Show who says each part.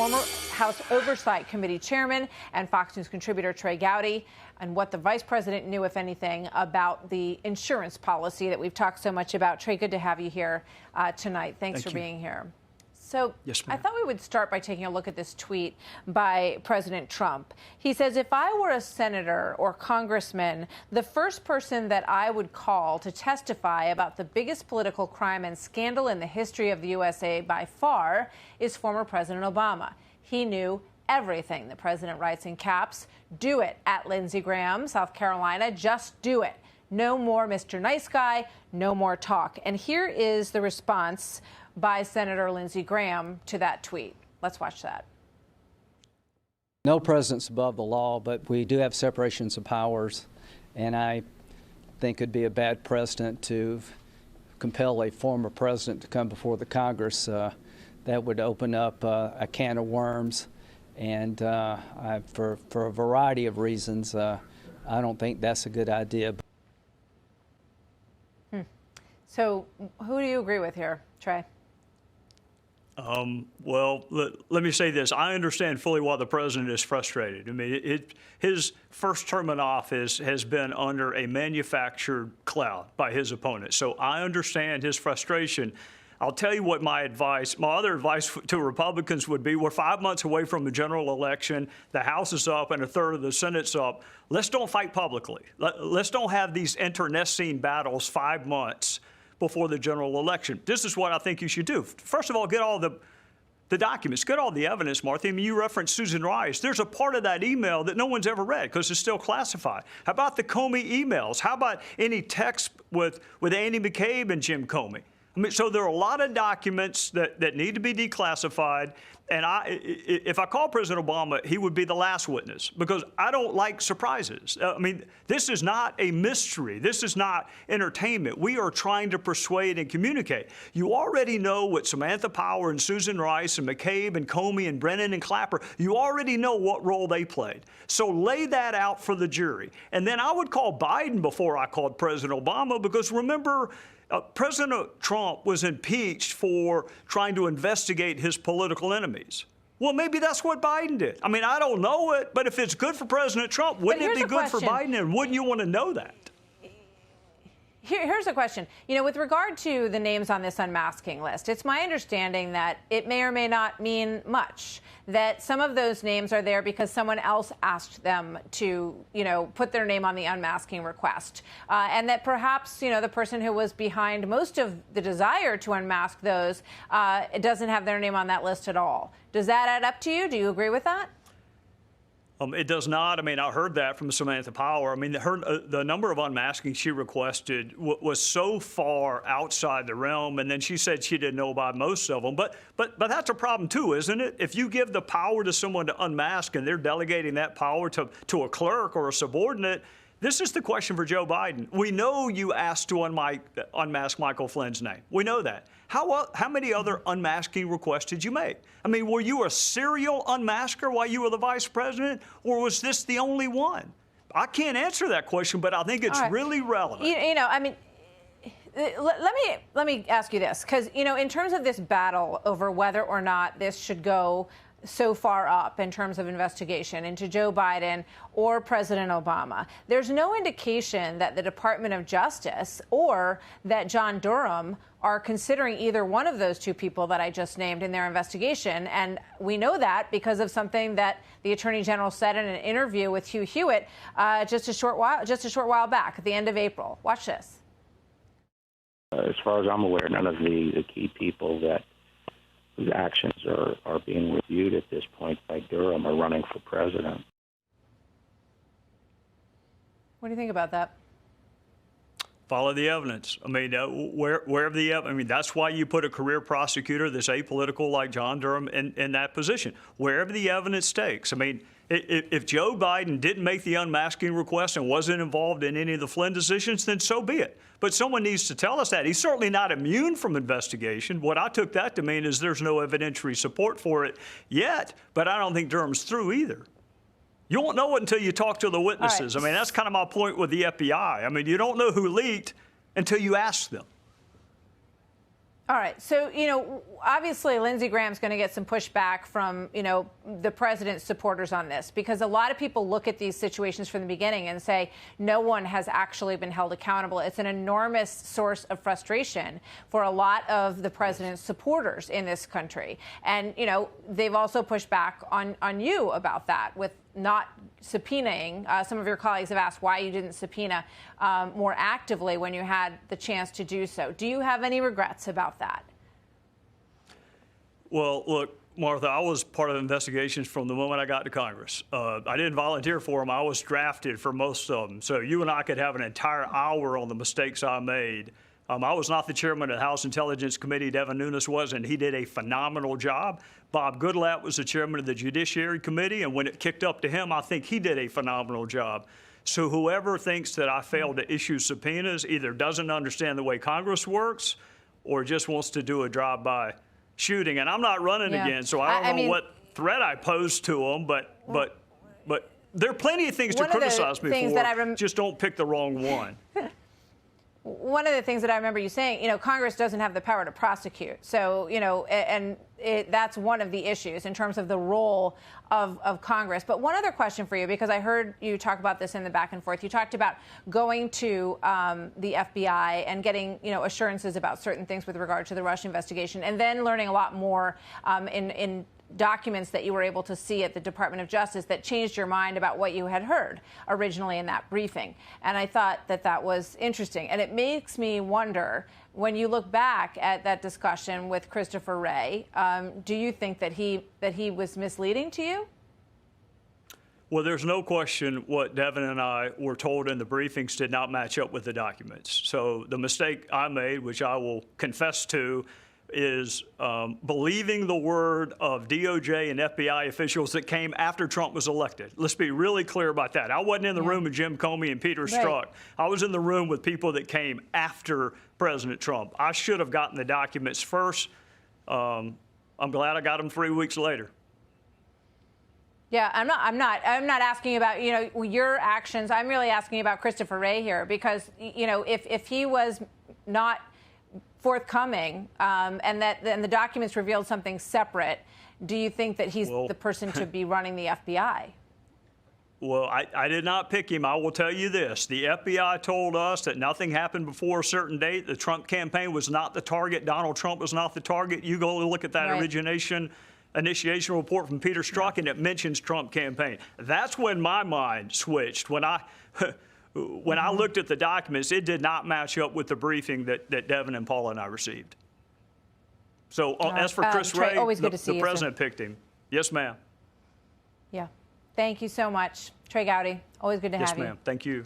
Speaker 1: former House Oversight Committee chairman and Fox News contributor Trey Gowdy, and what the vice president knew, if anything, about the insurance policy that we've talked so much about. Trey, good to have you here tonight. Thanks for being here. So
Speaker 2: yes,
Speaker 1: I thought we would start by taking a look at this tweet by President Trump. He says, if I were a senator or congressman, the first person that I would call to testify about the biggest political crime and scandal in the history of the USA by far is former President Obama. He knew everything. The president writes in caps, do it at Lindsey Graham, South Carolina. Just do it. No more Mr. Nice Guy, no more talk. And here is the response by Senator Lindsey Graham to that tweet. Let's watch that.
Speaker 3: No president's above the law, but we do have separations of powers, and I think it'd be a bad precedent to compel a former president to come before the Congress. That would open up a can of worms, and for a variety of reasons, I don't think that's a good idea.
Speaker 1: So who do you agree with here, Trey?
Speaker 2: Well, let me say this. I understand fully why the president is frustrated. I mean, his first term in office has been under a manufactured cloud by his opponents. So I understand his frustration. I'll tell you what my other advice to Republicans would be. We're 5 months away from the general election. The House is up and a third of the Senate's up. Let's don't fight publicly. Let's don't have these internecine battles 5 months before the general election. This is what I think you should do. First of all, get all the documents, get all the evidence, Martha. I mean, you referenced Susan Rice. There's a part of that email that no one's ever read because it's still classified. How about the Comey emails? How about any text with Andy McCabe and Jim Comey? I mean, so there are a lot of documents that need to be declassified. And if I call President Obama, he would be the last witness because I don't like surprises. I mean, this is not a mystery. This is not entertainment. We are trying to persuade and communicate. You already know what Samantha Power and Susan Rice and McCabe and Comey and Brennan and Clapper, you already know what role they played. So lay that out for the jury. And then I would call Biden before I called President Obama because remember, President Trump was impeached for trying to investigate his political enemies. Well, maybe that's what Biden did. I mean, I don't know it, but if it's good for President Trump, wouldn't it be good for Biden? And wouldn't you want to know that?
Speaker 1: Here's a question. You know, with regard to the names on this unmasking list, it's my understanding that it may or may not mean much, that some of those names are there because someone else asked them to, you know, put their name on the unmasking request, and that perhaps, you know, the person who was behind most of the desire to unmask those doesn't have their name on that list at all. Does that add up to you? Do you agree with that?
Speaker 2: It does not. I mean, I heard that from Samantha Power. I mean, the number of unmasking she requested was so far outside the realm, and then she said she didn't know about most of them. But that's a problem too, isn't it? If you give the power to someone to unmask and they're delegating that power to a clerk or a subordinate, this is the question for Joe Biden. We know you asked to unmask Michael Flynn's name. We know that. How many other unmasking requests did you make? I mean, were you a serial unmasker while you were the vice president, or was this the only one? I can't answer that question, but I think it's really relevant.
Speaker 1: You know, I mean, let me ask you this, because, you know, in terms of this battle over whether or not this should go so far up in terms of investigation into Joe Biden or President Obama, there's no indication that the Department of Justice or that John Durham are considering either one of those two people that I just named in their investigation. And we know that because of something that the Attorney General said in an interview with Hugh Hewitt just a short while back at the end of April. Watch this.
Speaker 4: As far as I'm aware, none of the key people whose actions are being reviewed at this point by Durham are running for president.
Speaker 1: What do you think about that?
Speaker 2: Follow the evidence. I mean, wherever the evidence, I mean, that's why you put a career prosecutor that's apolitical like John Durham in that position. Wherever the evidence takes. I mean, if Joe Biden didn't make the unmasking request and wasn't involved in any of the Flynn decisions, then so be it. But someone needs to tell us that. He's certainly not immune from investigation. What I took that to mean is there's no evidentiary support for it yet, but I don't think Durham's through either. You won't know it until you talk to the witnesses. I mean, that's kind of my point with the FBI. I mean, you don't know who leaked until you ask them.
Speaker 1: All right. So, obviously Lindsey Graham's going to get some pushback from, the president's supporters on this, because a lot of people look at these situations from the beginning and say no one has actually been held accountable. It's an enormous source of frustration for a lot of the president's supporters in this country. And, they've also pushed back on you about that with not subpoenaing. Some of your colleagues have asked why you didn't subpoena more actively when you had the chance to do so. Do you have any regrets about that?
Speaker 2: Well, look, Martha, I was part of investigations from the moment I got to Congress. I didn't volunteer for them. I was drafted for most of them. So you and I could have an entire hour on the mistakes I made. I was not the chairman of the House Intelligence Committee. Devin Nunes was, and he did a phenomenal job. Bob Goodlatte was the chairman of the Judiciary Committee, and when it kicked up to him, I think he did a phenomenal job. So whoever thinks that I failed to issue subpoenas either doesn't understand the way Congress works or just wants to do a drive-by shooting. And I'm not running again, so I don't know what threat I posed to them, but there are plenty of things to criticize me for. Just don't pick the wrong one.
Speaker 1: One of the things that I remember you saying, Congress doesn't have the power to prosecute. So, that's one of the issues in terms of the role of Congress. But one other question for you, because I heard you talk about this in the back and forth. You talked about going to the FBI and getting, assurances about certain things with regard to the Russia investigation, and then learning a lot more in documents that you were able to see at the Department of Justice that changed your mind about what you had heard originally in that briefing. And I thought that was interesting. And it makes me wonder, when you look back at that discussion with Christopher Wray, do you think that he was misleading to you?
Speaker 2: Well, there's no question what Devin and I were told in the briefings did not match up with the documents. So the mistake I made, which I will confess to, is believing the word of DOJ and FBI officials that came after Trump was elected. Let's be really clear about that. I wasn't in the room with Jim Comey and Peter Strzok. I was in the room with people that came after President Trump. I should have gotten the documents first. I'm glad I got them 3 weeks later.
Speaker 1: Yeah, I'm not asking about, your actions. I'm really asking about Christopher Wray here, because, if he was not forthcoming, and the documents revealed something separate, do you think that he's the person to be running the FBI?
Speaker 2: Well, I did not pick him. I will tell you this. The FBI told us that nothing happened before a certain date. The Trump campaign was not the target. Donald Trump was not the target. You go look at that initiation report from Peter Strzok, and it mentions Trump campaign. That's when my mind switched. When I looked at the documents, it did not match up with the briefing that Devin and Paula and I received. So as for Chris Wray, the president picked him. Yes, ma'am.
Speaker 1: Yeah. Thank you so much. Trey Gowdy, always good to have you.
Speaker 2: Yes, ma'am. Thank you.